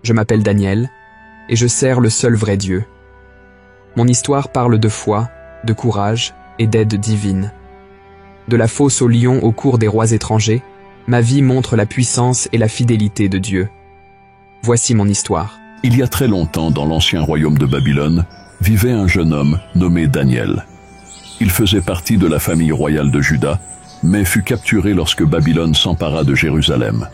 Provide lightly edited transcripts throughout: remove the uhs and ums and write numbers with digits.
Je m'appelle Daniel, et je sers le seul vrai Dieu. Mon histoire parle de foi, de courage et d'aide divine. De la fosse au lion au cours des rois étrangers, ma vie montre la puissance et la fidélité de Dieu. Voici mon histoire. Il y a très longtemps, dans l'ancien royaume de Babylone, vivait un jeune homme nommé Daniel. Il faisait partie de la famille royale de Juda, mais fut capturé lorsque Babylone s'empara de Jérusalem.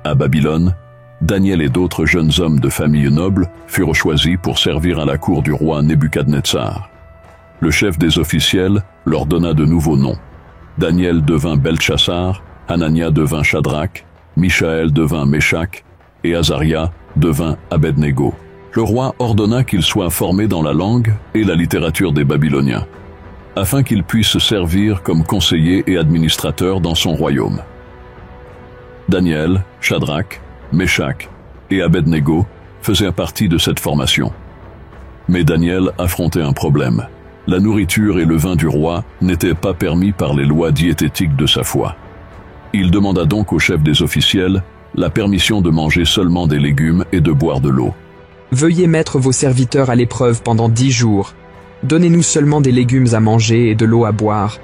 À Babylone, Daniel et d'autres jeunes hommes de famille noble furent choisis pour servir à la cour du roi Nebuchadnezzar. Le chef des officiels leur donna de nouveaux noms. Daniel devint Beltchassar, Hanania devint Shadrach, Michaël devint Méshach, et Azaria devint Abednego. Le roi ordonna qu'ils soient formés dans la langue et la littérature des Babyloniens, afin qu'ils puissent servir comme conseillers et administrateurs dans son royaume. Daniel, Shadrach, Méshach et Abednego faisaient partie de cette formation. Mais Daniel affrontait un problème. La nourriture et le vin du roi n'étaient pas permis par les lois diététiques de sa foi. Il demanda donc au chef des officiels la permission de manger seulement des légumes et de boire de l'eau. Veuillez mettre vos serviteurs à l'épreuve pendant 10 jours. Donnez-nous seulement des légumes à manger et de l'eau à boire.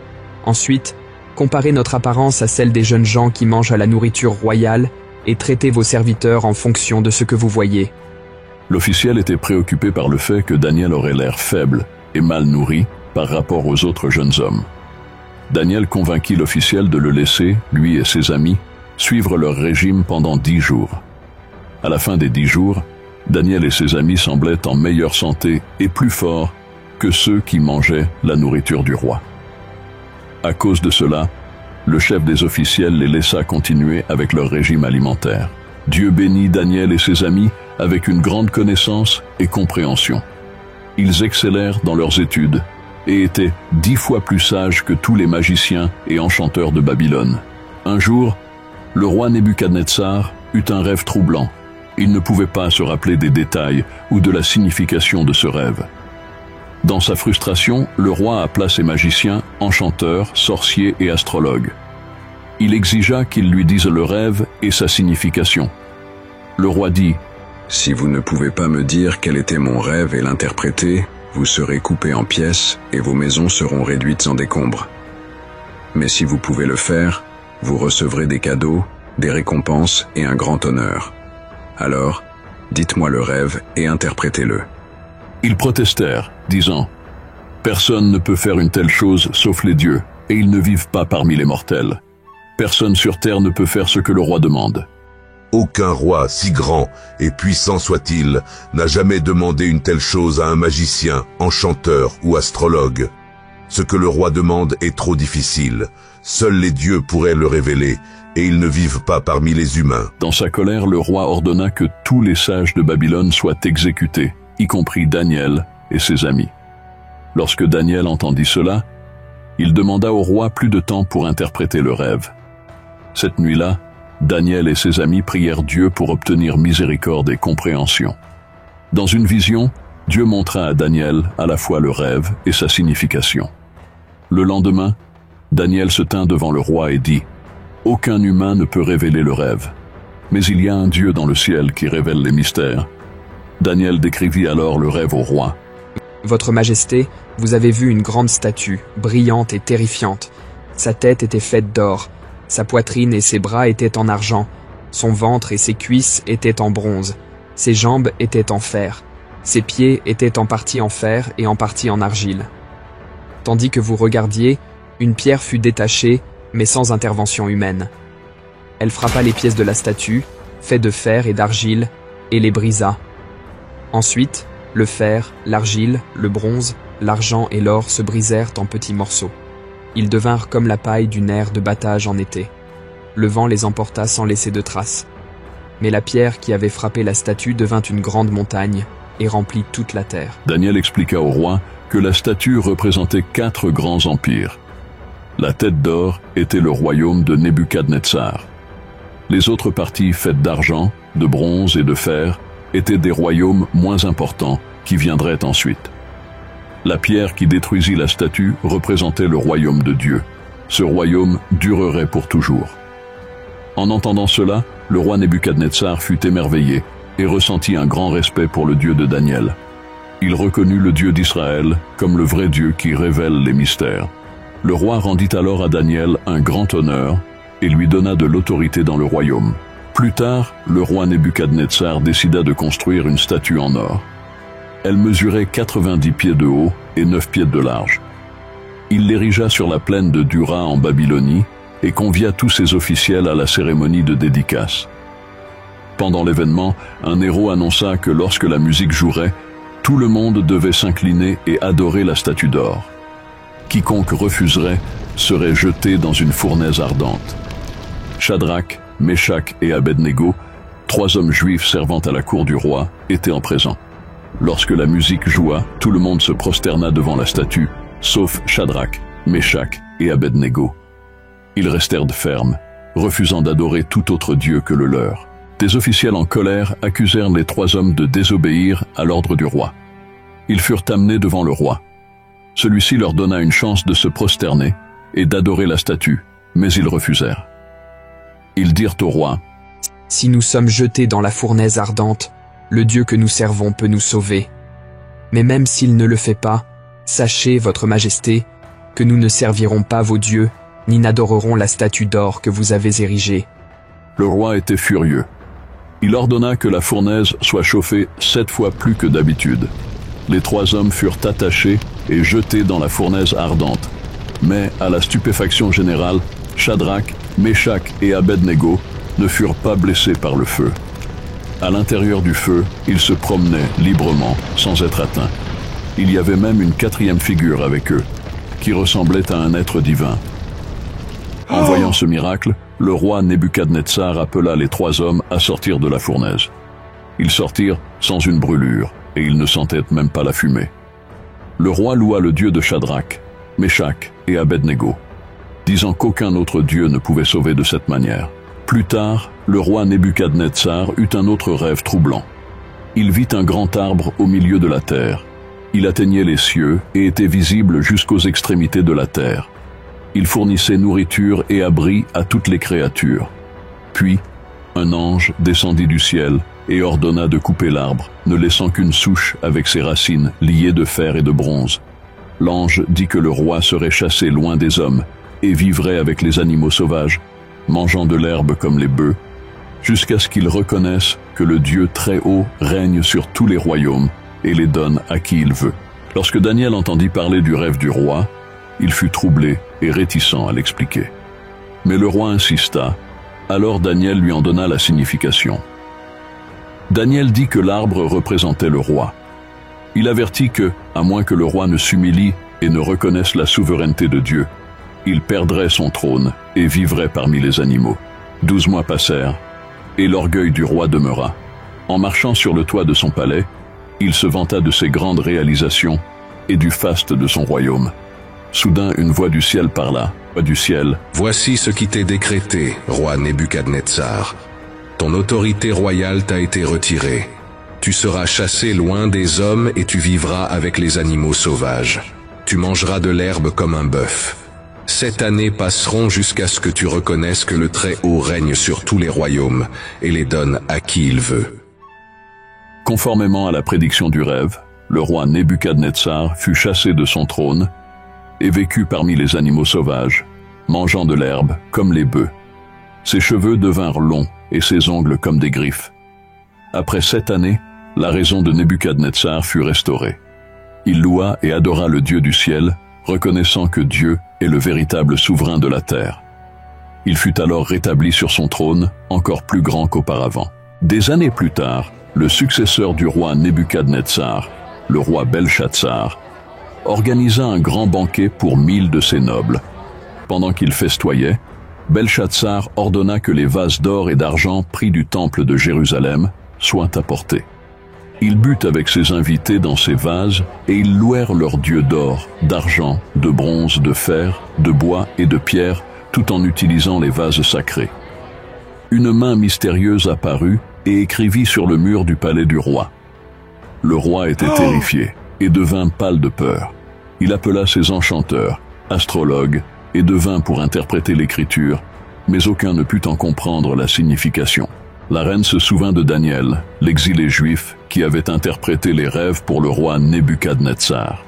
Ensuite, comparez notre apparence à celle des jeunes gens qui mangent à la nourriture royale et traitez vos serviteurs en fonction de ce que vous voyez. L'officiel était préoccupé par le fait que Daniel aurait l'air faible et mal nourri par rapport aux autres jeunes hommes. Daniel convainquit l'officiel de le laisser, lui et ses amis, suivre leur régime pendant 10 jours. À la fin des 10 jours, Daniel et ses amis semblaient en meilleure santé et plus forts que ceux qui mangeaient la nourriture du roi. À cause de cela, le chef des officiels les laissa continuer avec leur régime alimentaire. Dieu bénit Daniel et ses amis avec une grande connaissance et compréhension. Ils excellèrent dans leurs études et étaient 10 fois plus sages que tous les magiciens et enchanteurs de Babylone. Un jour, le roi Nebuchadnezzar eut un rêve troublant. Il ne pouvait pas se rappeler des détails ou de la signification de ce rêve. Dans sa frustration, le roi appela ses magiciens, enchanteurs, sorciers et astrologues. Il exigea qu'ils lui disent le rêve et sa signification. Le roi dit : « Si vous ne pouvez pas me dire quel était mon rêve et l'interpréter, vous serez coupés en pièces et vos maisons seront réduites en décombres. Mais si vous pouvez le faire, vous recevrez des cadeaux, des récompenses et un grand honneur. Alors, dites-moi le rêve et interprétez-le. » Ils protestèrent, disant : « Personne ne peut faire une telle chose sauf les dieux, et ils ne vivent pas parmi les mortels. Personne sur terre ne peut faire ce que le roi demande. » Aucun roi, si grand et puissant soit-il, n'a jamais demandé une telle chose à un magicien, enchanteur ou astrologue. Ce que le roi demande est trop difficile. Seuls les dieux pourraient le révéler, et ils ne vivent pas parmi les humains. Dans sa colère, le roi ordonna que tous les sages de Babylone soient exécutés, y compris Daniel et ses amis. Lorsque Daniel entendit cela, il demanda au roi plus de temps pour interpréter le rêve. Cette nuit-là, Daniel et ses amis prièrent Dieu pour obtenir miséricorde et compréhension. Dans une vision, Dieu montra à Daniel à la fois le rêve et sa signification. Le lendemain, Daniel se tint devant le roi et dit : « Aucun humain ne peut révéler le rêve, mais il y a un Dieu dans le ciel qui révèle les mystères. » Daniel décrivit alors le rêve au roi. « Votre Majesté, vous avez vu une grande statue, brillante et terrifiante. Sa tête était faite d'or. Sa poitrine et ses bras étaient en argent, son ventre et ses cuisses étaient en bronze, ses jambes étaient en fer, ses pieds étaient en partie en fer et en partie en argile. Tandis que vous regardiez, une pierre fut détachée, mais sans intervention humaine. Elle frappa les pièces de la statue, faits de fer et d'argile, et les brisa. Ensuite, le fer, l'argile, le bronze, l'argent et l'or se brisèrent en petits morceaux. Ils devinrent comme la paille d'une aire de battage en été. Le vent les emporta sans laisser de traces. Mais la pierre qui avait frappé la statue devint une grande montagne et remplit toute la terre. Daniel expliqua au roi que la statue représentait 4 grands empires. La tête d'or était le royaume de Nebuchadnezzar. Les autres parties faites d'argent, de bronze et de fer étaient des royaumes moins importants qui viendraient ensuite. La pierre qui détruisit la statue représentait le royaume de Dieu. Ce royaume durerait pour toujours. En entendant cela, le roi Nebuchadnezzar fut émerveillé et ressentit un grand respect pour le Dieu de Daniel. Il reconnut le Dieu d'Israël comme le vrai Dieu qui révèle les mystères. Le roi rendit alors à Daniel un grand honneur et lui donna de l'autorité dans le royaume. Plus tard, le roi Nebuchadnezzar décida de construire une statue en or. Elle mesurait 90 pieds de haut et 9 pieds de large. Il l'érigea sur la plaine de Dura en Babylonie et convia tous ses officiels à la cérémonie de dédicace. Pendant l'événement, un héros annonça que lorsque la musique jouerait, tout le monde devait s'incliner et adorer la statue d'or. Quiconque refuserait serait jeté dans une fournaise ardente. Shadrach, Meshach et Abednego, 3 hommes juifs servant à la cour du roi, étaient en présent. Lorsque la musique joua, tout le monde se prosterna devant la statue, sauf Shadrach, Meshach et Abednego. Ils restèrent fermes, refusant d'adorer tout autre dieu que le leur. Des officiels en colère accusèrent les 3 hommes de désobéir à l'ordre du roi. Ils furent amenés devant le roi. Celui-ci leur donna une chance de se prosterner et d'adorer la statue, mais ils refusèrent. Ils dirent au roi, « Si nous sommes jetés dans la fournaise ardente, le Dieu que nous servons peut nous sauver. Mais même s'il ne le fait pas, sachez, votre majesté, que nous ne servirons pas vos dieux, ni n'adorerons la statue d'or que vous avez érigée. » Le roi était furieux. Il ordonna que la fournaise soit chauffée 7 fois plus que d'habitude. Les 3 hommes furent attachés et jetés dans la fournaise ardente. Mais, à la stupéfaction générale, Shadrach, Meshach et Abednego ne furent pas blessés par le feu. À l'intérieur du feu, ils se promenaient librement, sans être atteints. Il y avait même une 4e figure avec eux, qui ressemblait à un être divin. En voyant ce miracle, le roi Nebuchadnezzar appela les 3 hommes à sortir de la fournaise. Ils sortirent sans une brûlure, et ils ne sentaient même pas la fumée. Le roi loua le Dieu de Shadrach, Meshach et Abednego, disant qu'aucun autre Dieu ne pouvait sauver de cette manière. Plus tard, le roi Nebuchadnezzar eut un autre rêve troublant. Il vit un grand arbre au milieu de la terre. Il atteignait les cieux et était visible jusqu'aux extrémités de la terre. Il fournissait nourriture et abri à toutes les créatures. Puis, un ange descendit du ciel et ordonna de couper l'arbre, ne laissant qu'une souche avec ses racines liées de fer et de bronze. L'ange dit que le roi serait chassé loin des hommes et vivrait avec les animaux sauvages, mangeant de l'herbe comme les bœufs, jusqu'à ce qu'il reconnaisse que le Dieu très haut règne sur tous les royaumes et les donne à qui il veut. Lorsque Daniel entendit parler du rêve du roi, il fut troublé et réticent à l'expliquer. Mais le roi insista, alors Daniel lui en donna la signification. Daniel dit que l'arbre représentait le roi. Il avertit que, à moins que le roi ne s'humilie et ne reconnaisse la souveraineté de Dieu, il perdrait son trône et vivrait parmi les animaux. 12 mois passèrent, et l'orgueil du roi demeura. En marchant sur le toit de son palais, il se vanta de ses grandes réalisations et du faste de son royaume. Soudain, une voix du ciel parla. Voix du ciel. Voici ce qui t'est décrété, roi Nebuchadnezzar. Ton autorité royale t'a été retirée. Tu seras chassé loin des hommes et tu vivras avec les animaux sauvages. Tu mangeras de l'herbe comme un bœuf. 7 années passeront jusqu'à ce que tu reconnaisses que le Très-Haut règne sur tous les royaumes et les donne à qui il veut. Conformément à la prédiction du rêve, le roi Nebuchadnezzar fut chassé de son trône et vécut parmi les animaux sauvages, mangeant de l'herbe comme les bœufs. Ses cheveux devinrent longs et ses ongles comme des griffes. Après 7 années, la raison de Nebuchadnezzar fut restaurée. Il loua et adora le Dieu du ciel, reconnaissant que Dieu est le véritable souverain de la terre. Il fut alors rétabli sur son trône, encore plus grand qu'auparavant. Des années plus tard, le successeur du roi Nebuchadnezzar, le roi Belshazzar, organisa un grand banquet pour 1000 de ses nobles. Pendant qu'il festoyait, Belshazzar ordonna que les vases d'or et d'argent pris du temple de Jérusalem soient apportés. Il but avec ses invités dans ces vases et ils louèrent leurs dieux d'or, d'argent, de bronze, de fer, de bois et de pierre, tout en utilisant les vases sacrés. Une main mystérieuse apparut et écrivit sur le mur du palais du roi. Le roi était terrifié et devint pâle de peur. Il appela ses enchanteurs, astrologues et devins pour interpréter l'écriture, mais aucun ne put en comprendre la signification. La reine se souvint de Daniel, l'exilé juif, qui avait interprété les rêves pour le roi Nebuchadnezzar.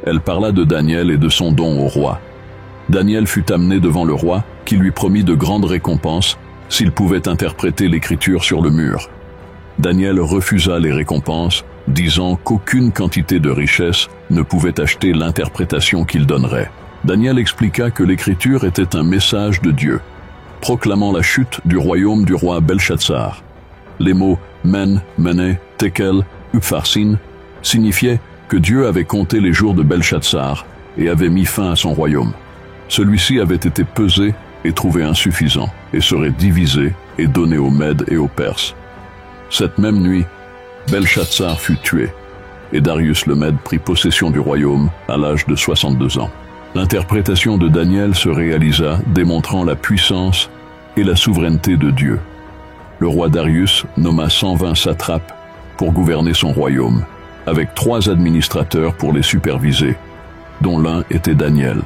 Elle parla de Daniel et de son don au roi. Daniel fut amené devant le roi, qui lui promit de grandes récompenses s'il pouvait interpréter l'écriture sur le mur. Daniel refusa les récompenses, disant qu'aucune quantité de richesse ne pouvait acheter l'interprétation qu'il donnerait. Daniel expliqua que l'écriture était un message de Dieu, proclamant la chute du royaume du roi Belshazzar. Les mots Men, Mene, Tekel, Upharsin signifiaient que Dieu avait compté les jours de Belshazzar et avait mis fin à son royaume. Celui-ci avait été pesé et trouvé insuffisant, et serait divisé et donné aux Mèdes et aux Perses. Cette même nuit, Belshazzar fut tué, et Darius le Mède prit possession du royaume à l'âge de 62 ans. L'interprétation de Daniel se réalisa, démontrant la puissance et la souveraineté de Dieu. Le roi Darius nomma 120 satrapes pour gouverner son royaume, avec 3 administrateurs pour les superviser, dont l'un était Daniel.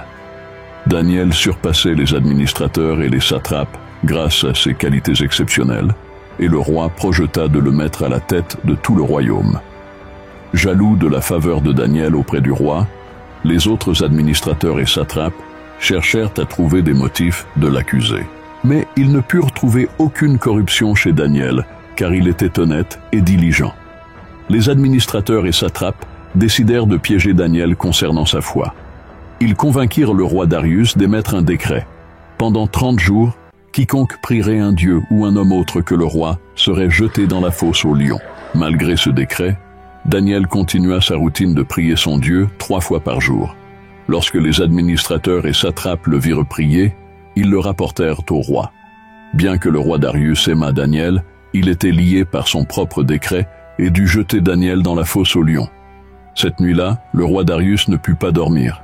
Daniel surpassait les administrateurs et les satrapes grâce à ses qualités exceptionnelles, et le roi projeta de le mettre à la tête de tout le royaume. Jaloux de la faveur de Daniel auprès du roi, les autres administrateurs et satrapes cherchèrent à trouver des motifs de l'accuser. Mais ils ne purent trouver aucune corruption chez Daniel, car il était honnête et diligent. Les administrateurs et satrapes décidèrent de piéger Daniel concernant sa foi. Ils convainquirent le roi Darius d'émettre un décret. Pendant 30 jours, quiconque prierait un dieu ou un homme autre que le roi serait jeté dans la fosse aux lions. Malgré ce décret, Daniel continua sa routine de prier son Dieu 3 fois par jour. Lorsque les administrateurs et satrapes le virent prier, ils le rapportèrent au roi. Bien que le roi Darius aimât Daniel, il était lié par son propre décret et dut jeter Daniel dans la fosse aux lions. Cette nuit-là, le roi Darius ne put pas dormir.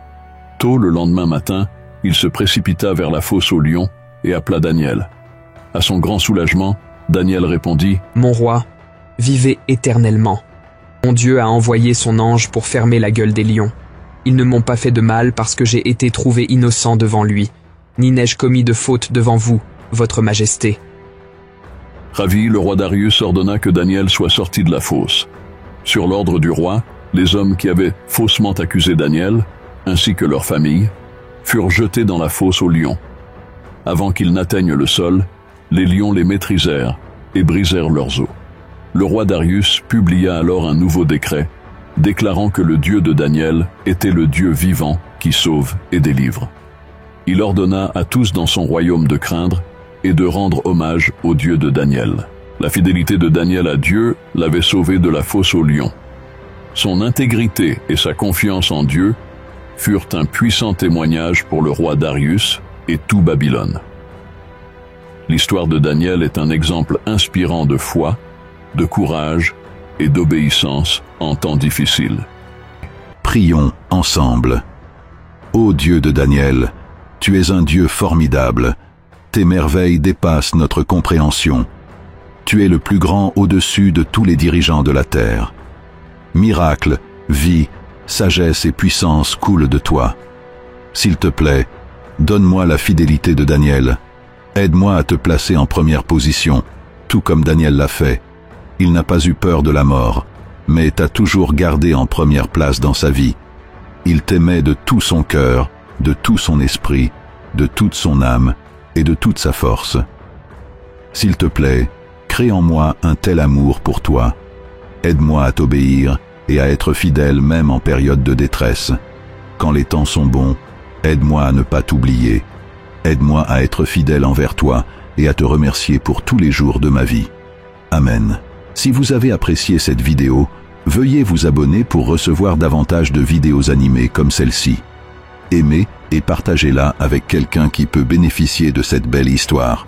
Tôt le lendemain matin, il se précipita vers la fosse aux lions et appela Daniel. À son grand soulagement, Daniel répondit « Mon roi, vivez éternellement. Mon Dieu a envoyé son ange pour fermer la gueule des lions. Ils ne m'ont pas fait de mal parce que j'ai été trouvé innocent devant lui, ni n'ai-je commis de faute devant vous, votre majesté. » Ravi, le roi Darius ordonna que Daniel soit sorti de la fosse. Sur l'ordre du roi, les hommes qui avaient faussement accusé Daniel, ainsi que leurs familles, furent jetés dans la fosse aux lions. Avant qu'ils n'atteignent le sol, les lions les maîtrisèrent et brisèrent leurs os. Le roi Darius publia alors un nouveau décret, déclarant que le Dieu de Daniel était le Dieu vivant qui sauve et délivre. Il ordonna à tous dans son royaume de craindre et de rendre hommage au Dieu de Daniel. La fidélité de Daniel à Dieu l'avait sauvé de la fosse aux lions. Son intégrité et sa confiance en Dieu furent un puissant témoignage pour le roi Darius et tout Babylone. L'histoire de Daniel est un exemple inspirant de foi, de courage et d'obéissance en temps difficiles. Prions ensemble. Ô Dieu de Daniel, tu es un Dieu formidable. Tes merveilles dépassent notre compréhension. Tu es le plus grand au-dessus de tous les dirigeants de la terre. Miracles, vie, sagesse et puissance coulent de toi. S'il te plaît, donne-moi la fidélité de Daniel. Aide-moi à te placer en première position, tout comme Daniel l'a fait. Il n'a pas eu peur de la mort, mais t'a toujours gardé en première place dans sa vie. Il t'aimait de tout son cœur, de tout son esprit, de toute son âme et de toute sa force. S'il te plaît, crée en moi un tel amour pour toi. Aide-moi à t'obéir et à être fidèle même en période de détresse. Quand les temps sont bons, aide-moi à ne pas t'oublier. Aide-moi à être fidèle envers toi et à te remercier pour tous les jours de ma vie. Amen. Si vous avez apprécié cette vidéo, veuillez vous abonner pour recevoir davantage de vidéos animées comme celle-ci. Aimez et partagez-la avec quelqu'un qui peut bénéficier de cette belle histoire.